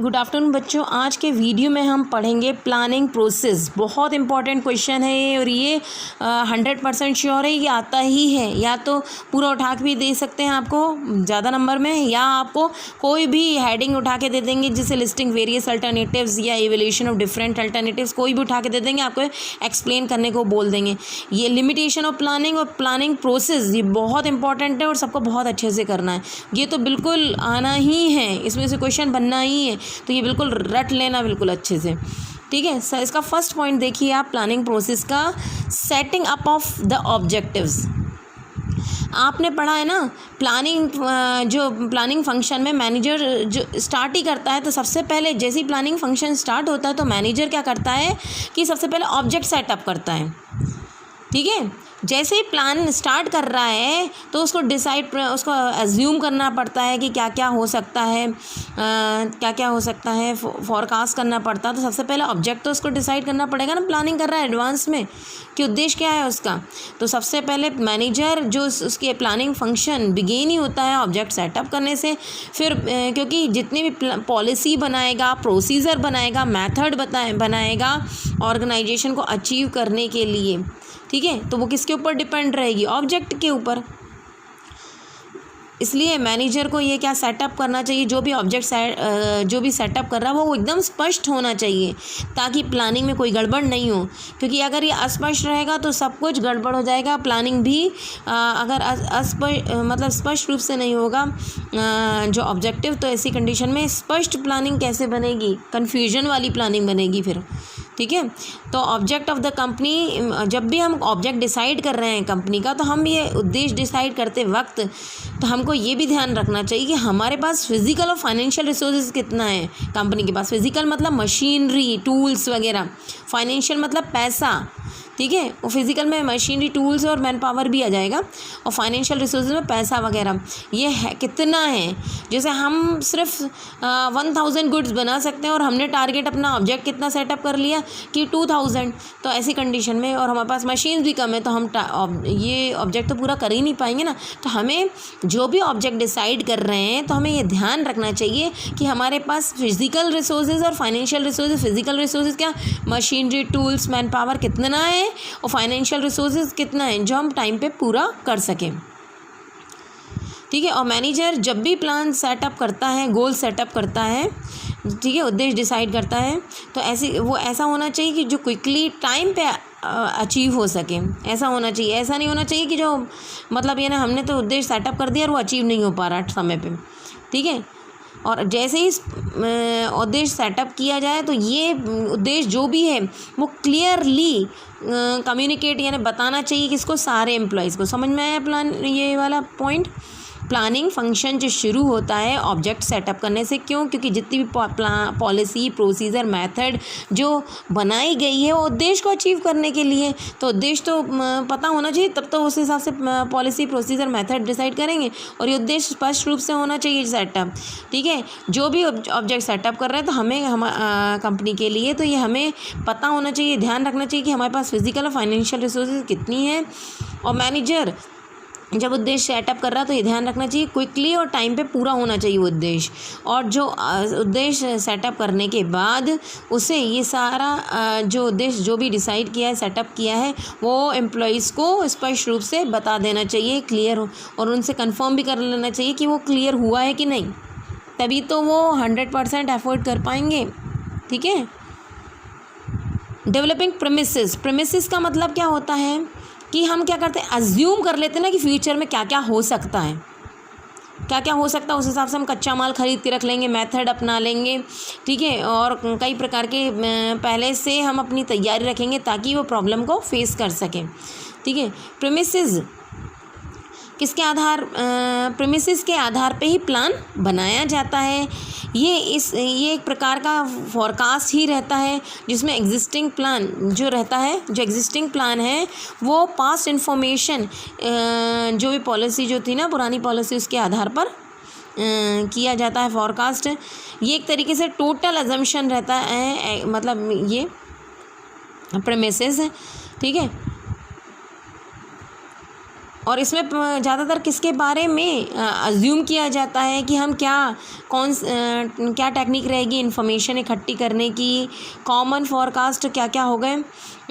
Good afternoon बच्चों। आज के वीडियो में हम पढ़ेंगे प्लानिंग प्रोसेस। बहुत इंपॉर्टेंट क्वेश्चन है ये, और ये 100% श्योर है ये आता ही है। या तो पूरा उठा के भी दे सकते हैं आपको ज़्यादा नंबर में, या आपको कोई भी हेडिंग उठा के दे देंगे जिसे लिस्टिंग वेरियस अल्टरनेटिव्स या इवैल्यूएशन ऑफ डिफरेंट अल्टरनेटिव्स, कोई भी उठा के दे देंगे, आपको एक्सप्लेन करने को बोल देंगे। ये लिमिटेशन ऑफ प्लानिंग और प्लानिंग प्रोसेस ये बहुत इंपॉर्टेंट है और सबको बहुत अच्छे से करना है। ये तो बिल्कुल आना ही है, इसमें से क्वेश्चन बनना ही है, तो ये बिल्कुल रट लेना बिल्कुल अच्छे से, ठीक है। सर इसका फर्स्ट पॉइंट देखिए आप, प्लानिंग प्रोसेस का setting up of the objectives. आपने पढ़ा है ना प्लानिंग, जो प्लानिंग फंक्शन में मैनेजर जो स्टार्ट ही करता है, तो सबसे पहले जैसे ही प्लानिंग फंक्शन स्टार्ट होता है तो मैनेजर क्या करता है कि सबसे पहले ऑब्जेक्ट सेटअप करता है, ठीक है। जैसे ही प्लान स्टार्ट कर रहा है तो उसको उसको एज्यूम करना पड़ता है कि क्या क्या हो सकता है, क्या क्या हो सकता है, फॉरकास्ट करना पड़ता है। तो सबसे पहले ऑब्जेक्ट तो उसको डिसाइड करना पड़ेगा ना, प्लानिंग कर रहा है एडवांस में कि उद्देश्य क्या है उसका। तो सबसे पहले मैनेजर जो उसके प्लानिंग फंक्शन बिगेन ही होता है ऑब्जेक्ट सेटअप करने से। फिर क्योंकि जितनी भी पॉलिसी बनाएगा, प्रोसीजर बनाएगा, मेथड बनाएगा ऑर्गेनाइजेशन को अचीव करने के लिए, ठीक है, तो वो किसके ऊपर डिपेंड रहेगी, ऑब्जेक्ट के ऊपर। इसलिए मैनेजर को ये क्या सेटअप करना चाहिए, जो भी ऑब्जेक्ट जो भी सेटअप कर रहा है वो एकदम स्पष्ट होना चाहिए, ताकि प्लानिंग में कोई गड़बड़ नहीं हो। क्योंकि अगर ये अस्पष्ट रहेगा तो सब कुछ गड़बड़ हो जाएगा। प्लानिंग भी अगर मतलब स्पष्ट रूप से नहीं होगा जो ऑब्जेक्टिव, तो ऐसी कंडीशन में स्पष्ट प्लानिंग कैसे बनेगी, कन्फ्यूजन वाली प्लानिंग बनेगी फिर, ठीक है। तो ऑब्जेक्ट ऑफ द कंपनी, जब भी हम ऑब्जेक्ट डिसाइड कर रहे हैं कंपनी का, तो हम ये उद्देश्य डिसाइड करते वक्त तो हमको ये भी ध्यान रखना चाहिए कि हमारे पास फिजिकल और फाइनेंशियल रिसोर्सेज कितना है कंपनी के पास। फिजिकल मतलब मशीनरी टूल्स वगैरह, फाइनेंशियल मतलब पैसा, ठीक है। और फिजिकल में मशीनरी टूल्स और मैन पावर भी आ जाएगा, और फाइनेंशियल रिसोर्सेज में पैसा वगैरह ये है कितना है। जैसे हम सिर्फ 1000 गुड्स बना सकते हैं और हमने टारगेट अपना ऑब्जेक्ट कितना सेटअप कर लिया कि 2000, तो ऐसी कंडीशन में और हमारे पास मशीन भी कम है तो हम ये ऑब्जेक्ट तो पूरा कर ही नहीं पाएंगे ना। तो हमें जो भी ऑब्जेक्ट डिसाइड कर रहे हैं तो हमें ये ध्यान रखना चाहिए कि हमारे पास फिजिकल रिसोर्सेज और फाइनेंशियल रिसोर्सेज, फिजिकल रिसोर्सेज क्या, मशीनरी टूल्स मैन पावर कितना है, और फाइनेंशियल रिसोर्सेज कितना है जो हम टाइम पे पूरा कर सकें, ठीक है। और मैनेजर जब भी प्लान सेटअप करता है, गोल सेटअप करता है, ठीक है, उद्देश्य डिसाइड करता है, तो ऐसा होना चाहिए कि जो क्विकली टाइम पे अचीव हो सके, ऐसा होना चाहिए। ऐसा नहीं होना चाहिए कि जो मतलब ये ना हमने तो उद्देश्य सेटअप कर दिया और वो अचीव नहीं हो पा रहा समय पे, ठीक है। और जैसे ही उद्देश्य सेटअप किया जाए तो ये उद्देश्य जो भी है वो क्लियरली कम्युनिकेट यानी बताना चाहिए किसको, सारे एम्प्लॉयज़ को। समझ में आया प्लान ये वाला पॉइंट। प्लानिंग फंक्शन जो शुरू होता है ऑब्जेक्ट सेटअप करने से, क्यों, क्योंकि जितनी भी पॉलिसी प्रोसीजर मेथड जो बनाई गई है वो उद्देश्य को अचीव करने के लिए, तो उद्देश्य तो पता होना चाहिए, तब तो उस हिसाब से पॉलिसी प्रोसीजर मेथड डिसाइड करेंगे, और ये उद्देश्य स्पष्ट रूप से होना चाहिए सेटअप, ठीक है। जो भी ऑब्जेक्ट सेटअप कर रहे हैं तो हमें कंपनी के लिए तो ये हमें पता होना चाहिए, ध्यान रखना चाहिए कि हमारे पास फिजिकल और फाइनेंशियल रिसोर्सेज कितनी है। और मैनेजर जब उद्देश्य सेटअप कर रहा है तो ये ध्यान रखना चाहिए क्विकली और टाइम पे पूरा होना चाहिए उद्देश्य। और जो उद्देश्य सेटअप करने के बाद उसे ये सारा जो उद्देश्य जो भी डिसाइड किया है, सेटअप किया है, वो एम्प्लॉयज़ को स्पष्ट रूप से बता देना चाहिए, क्लियर हो, और उनसे कंफर्म भी कर लेना चाहिए कि वो क्लियर हुआ है कि नहीं, तभी तो वो 100% एफर्ट कर पाएंगे, ठीक है। डेवलपिंग प्रेमिसेस का मतलब क्या होता है कि हम क्या करते हैं, अज्यूम कर लेते हैं ना कि फ्यूचर में क्या क्या हो सकता है, क्या क्या हो सकता है, उस हिसाब से हम कच्चा माल खरीद के रख लेंगे, मेथड अपना लेंगे, ठीक है। और कई प्रकार के पहले से हम अपनी तैयारी रखेंगे ताकि वो प्रॉब्लम को फेस कर सकें, ठीक है। प्रेमिसेस किसके आधार, प्रेमिसेस के आधार पे ही प्लान बनाया जाता है। ये एक प्रकार का फॉरकास्ट ही रहता है जिसमें एग्जिस्टिंग प्लान जो रहता है, जो एग्जिस्टिंग प्लान है वो पास्ट इन्फॉर्मेशन जो भी पॉलिसी जो थी ना पुरानी पॉलिसी, उसके आधार पर किया जाता है फॉरकास्ट। ये एक तरीके से टोटल अजम्पशन रहता है, मतलब ये प्रेमिसेस है, ठीक है। और इसमें ज़्यादातर किसके बारे में अज्यूम किया जाता है कि हम क्या टेक्निक रहेगी इन्फॉर्मेशन इकट्ठी करने की, कॉमन फॉरकास्ट क्या क्या हो गए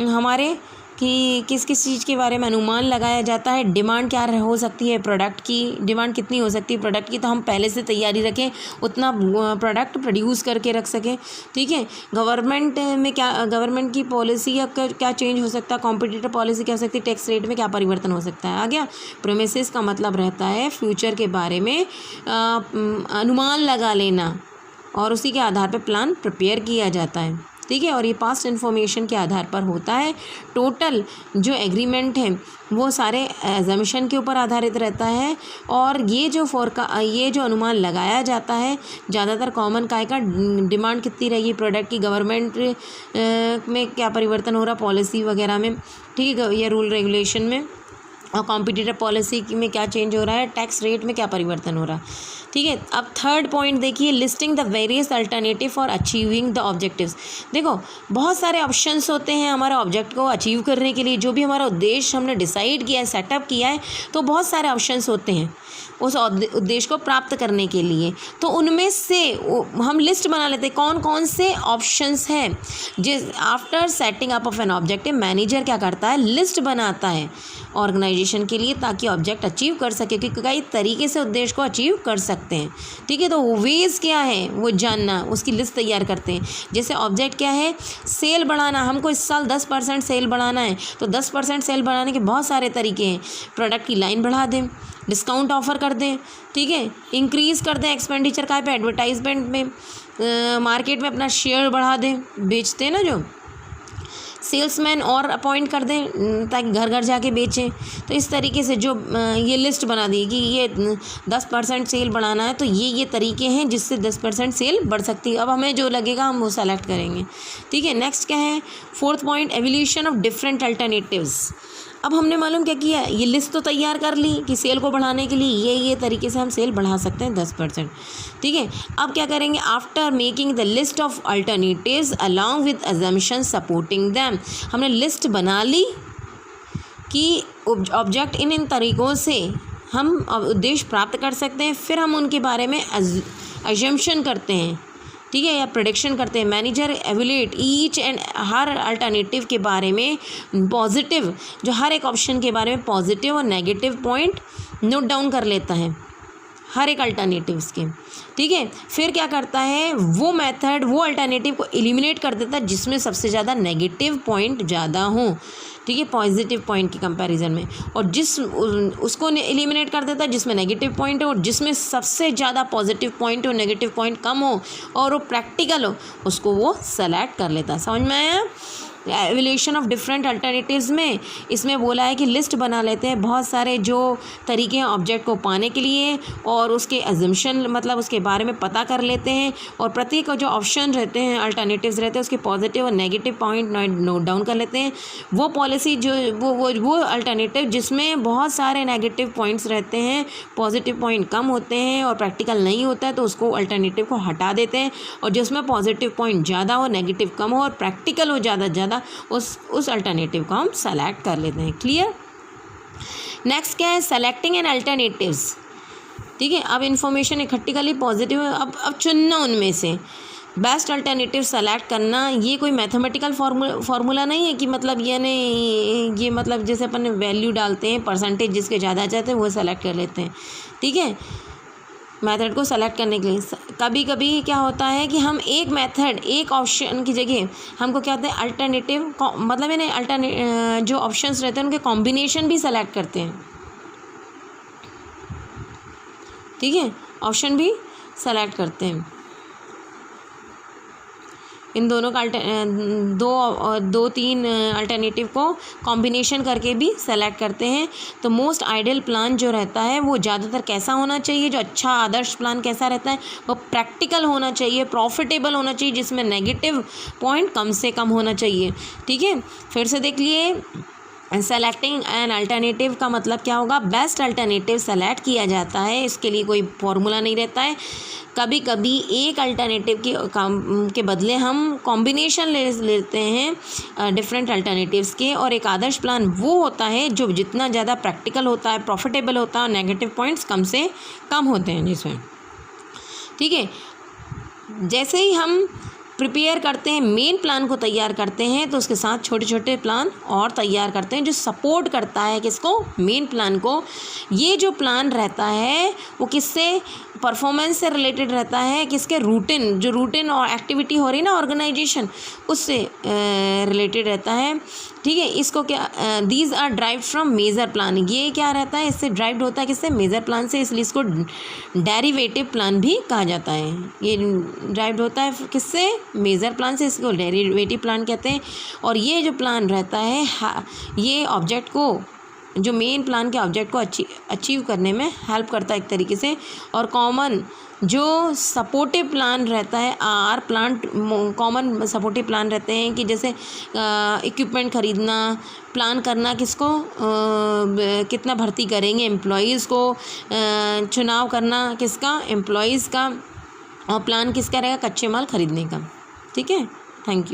हमारे कि किस किस चीज़ के बारे में अनुमान लगाया जाता है, डिमांड क्या हो सकती है, प्रोडक्ट की डिमांड कितनी हो सकती है प्रोडक्ट की, तो हम पहले से तैयारी रखें उतना प्रोडक्ट प्रोड्यूस करके रख सकें। ठीक है, गवर्नमेंट की पॉलिसी या क्या चेंज हो सकता है, कॉम्पिटिटिव पॉलिसी क्या हो सकती है, टैक्स रेट में क्या परिवर्तन हो सकता है। आ गया। प्रीमिसेस का मतलब रहता है फ्यूचर के बारे में अनुमान लगा लेना और उसी के आधार पर प्लान प्रिपेयर किया जाता है। ठीक है, और ये पास्ट इन्फॉर्मेशन के आधार पर होता है। टोटल जो एग्रीमेंट है वो सारे एजम्पशन के ऊपर आधारित रहता है और ये जो अनुमान लगाया जाता है ज़्यादातर कॉमन काय का डिमांड कितनी रहेगी प्रोडक्ट की, गवर्नमेंट में क्या परिवर्तन हो रहा पॉलिसी वगैरह में, ठीक है, या रूल रेगुलेशन में, और कॉम्पिटिटिव पॉलिसी में क्या चेंज हो रहा है, टैक्स रेट में क्या परिवर्तन हो रहा है। ठीक है, अब थर्ड पॉइंट देखिए, listing the various alternative for achieving the objectives. देखो बहुत सारे ऑप्शंस होते हैं हमारे ऑब्जेक्ट को अचीव करने के लिए, जो भी हमारा उद्देश्य हमने डिसाइड किया है, सेटअप किया है, तो बहुत सारे ऑप्शंस होते हैं उस उद्देश्य को प्राप्त करने के लिए। तो उनमें से हम लिस्ट बना लेते हैं कौन कौन से ऑप्शंस हैं। After setting up of an objective, manager क्या करता है, लिस्ट बनाता है ऑर्गेनाइजेशन के लिए ताकि ऑब्जेक्ट अचीव कर सके, क्योंकि कई तरीके से उद्देश्य को अचीव कर सकते हैं। ठीक है, तो वेज क्या है वो जानना, उसकी लिस्ट तैयार करते हैं। जैसे ऑब्जेक्ट क्या है, सेल बढ़ाना, हमको इस साल 10% सेल बढ़ाना है, तो 10% सेल बढ़ाने के बहुत सारे तरीके हैं। प्रोडक्ट की लाइन बढ़ा दें, डिस्काउंट ऑफ़र कर दें, ठीक है, इंक्रीज़ कर दें एक्सपेंडिचर का पे, एडवर्टाइजमेंट में, मार्केट में अपना शेयर बढ़ा दें, बेचते हैं ना जो, सेल्समैन और अपॉइंट कर दें ताकि घर घर जाके बेचें। तो इस तरीके से जो ये लिस्ट बना दी कि ये 10% सेल बढ़ाना है, तो ये तरीके हैं जिससे 10% सेल बढ़ सकती है। अब हमें जो लगेगा हम वो सेलेक्ट करेंगे। ठीक है, नेक्स्ट क्या है, fourth point, evolution of different alternatives. अब हमने मालूम क्या किया, ये लिस्ट तो तैयार कर ली कि सेल को बढ़ाने के लिए ये तरीके से हम सेल बढ़ा सकते हैं 10%। ठीक है, अब क्या करेंगे, after making the list of alternatives along with assumption supporting them, हमने लिस्ट बना ली कि ऑब्जेक्ट इन तरीक़ों से हम उद्देश्य प्राप्त कर सकते हैं, फिर हम उनके बारे में अजम्पशन करते हैं, ठीक है, या प्रेडिक्शन करते हैं। Manager evaluate each and her alternative के बारे में पॉजिटिव, जो हर एक ऑप्शन के बारे में पॉजिटिव और नेगेटिव पॉइंट नोट डाउन कर लेता है हर एक अल्टरनेटिव्स के। ठीक है, फिर क्या करता है, वो मेथड वो अल्टरनेटिव को एलिमिनेट कर देता है जिसमें सबसे ज़्यादा नेगेटिव पॉइंट ज़्यादा हों, ठीक है, पॉजिटिव पॉइंट के कंपैरिजन में, और उसको एलिमिनेट कर देता है जिसमें नेगेटिव पॉइंट हो, और जिसमें सबसे ज़्यादा पॉजिटिव पॉइंट हो, नेगेटिव पॉइंट कम हो और वो प्रैक्टिकल हो, उसको वो सेलेक्ट कर लेता है। समझ में आया। एवोल्यूशन ऑफ डिफरेंट अल्टरनेटिव्स में इसमें बोला है कि लिस्ट बना लेते हैं बहुत सारे जो तरीके हैं ऑब्जेक्ट को पाने के लिए, और उसके अजम्पशन मतलब उसके बारे में पता कर लेते हैं, और प्रत्येक जो ऑप्शन रहते हैं अल्टरनेटिव्स रहते हैं उसके पॉजिटिव और नेगेटिव पॉइंट नोट डाउन कर लेते हैं। वो पॉलिसी जो वो अल्टरनेटिव जिसमें बहुत सारे नेगेटिव पॉइंट्स रहते हैं, पॉजिटिव पॉइंट कम होते हैं और प्रैक्टिकल नहीं होता है, तो उसको अल्टरनेटिव को हटा देते हैं, और जिसमें पॉजिटिव पॉइंट ज़्यादा हो, नेगेटिव कम हो और प्रैक्टिकल हो ज़्यादा उस अल्टरनेटिव को हम सेलेक्ट कर लेते हैं। क्लियर। नेक्स्ट क्या है, सेलेक्टिंग एन अल्टरनेटिव्स। ठीक है, अब इन्फॉर्मेशन इकट्ठी कर ली पॉजिटिव, अब चुनना उनमें से बेस्ट अल्टरनेटिव सेलेक्ट करना। ये कोई मैथमेटिकल फार्मूला नहीं है कि मतलब ये मतलब जैसे अपन वैल्यू डालते हैं, परसेंटेज जिसके ज़्यादा आ जाते हैं वो सेलेक्ट कर लेते हैं। ठीक है, मेथड को सेलेक्ट करने के लिए कभी कभी क्या होता है कि हम एक मेथड एक ऑप्शन की जगह हमको क्या होता है अल्टरनेटिव मतलब इन्हें जो ऑप्शंस रहते हैं उनके कॉम्बिनेशन भी सेलेक्ट करते हैं। ठीक है, ऑप्शन भी सेलेक्ट करते हैं, इन दोनों का दो तीन अल्टरनेटिव को कॉम्बिनेशन करके भी सेलेक्ट करते हैं। तो मोस्ट आइडियल प्लान जो रहता है वो ज़्यादातर कैसा होना चाहिए, जो अच्छा आदर्श प्लान कैसा रहता है, वो प्रैक्टिकल होना चाहिए, प्रॉफिटेबल होना चाहिए, जिसमें नेगेटिव पॉइंट कम से कम होना चाहिए। ठीक है, फिर से देख लिए सेलेक्टिंग एन अल्टरनेटिव का मतलब क्या होगा, बेस्ट अल्टरनेटिव सेलेक्ट किया जाता है। इसके लिए कोई फॉर्मूला नहीं रहता है। कभी कभी एक अल्टरनेटिव के बदले हम कॉम्बिनेशन लेते हैं डिफरेंट अल्टरनेटिव्स के। और एक आदर्श प्लान वो होता है जो जितना ज़्यादा प्रैक्टिकल होता है, प्रॉफिटेबल होता है और नेगेटिव पॉइंट्स कम से कम होते हैं जिसमें, ठीक है। जैसे ही हम प्रिपेयर करते हैं, मेन प्लान को तैयार करते हैं, तो उसके साथ छोटे छोटे प्लान और तैयार करते हैं जो सपोर्ट करता है किसको, मेन प्लान को। ये जो प्लान रहता है वो किससे, परफॉर्मेंस से रिलेटेड रहता है, किसके, रूटीन, जो रूटीन और एक्टिविटी हो रही ना ऑर्गेनाइजेशन, उससे रिलेटेड रहता है, ठीक है। इसको क्या, these are derived from major plan, ये क्या रहता है, इससे ड्राइव्ड होता है किससे, मेजर प्लान से, इसलिए इसको डेरिवेटिव प्लान भी कहा जाता है। ये ड्राइव्ड होता है किससे, मेजर प्लान से, इसको डेरिवेटिव प्लान कहते हैं। और ये जो प्लान रहता है ये ऑब्जेक्ट को, जो मेन प्लान के ऑब्जेक्ट को अचीव करने में हेल्प करता है एक तरीके से। और कॉमन जो सपोर्टिव प्लान रहता है, कॉमन सपोर्टिव प्लान रहते हैं कि जैसे इक्विपमेंट खरीदना, प्लान करना किसको, कितना भर्ती करेंगे एम्प्लॉयज़ को, चुनाव करना किसका, एम्प्लॉयज़ का, और प्लान किसका रहेगा, कच्चे माल खरीदने का, ठीक है। Thank you.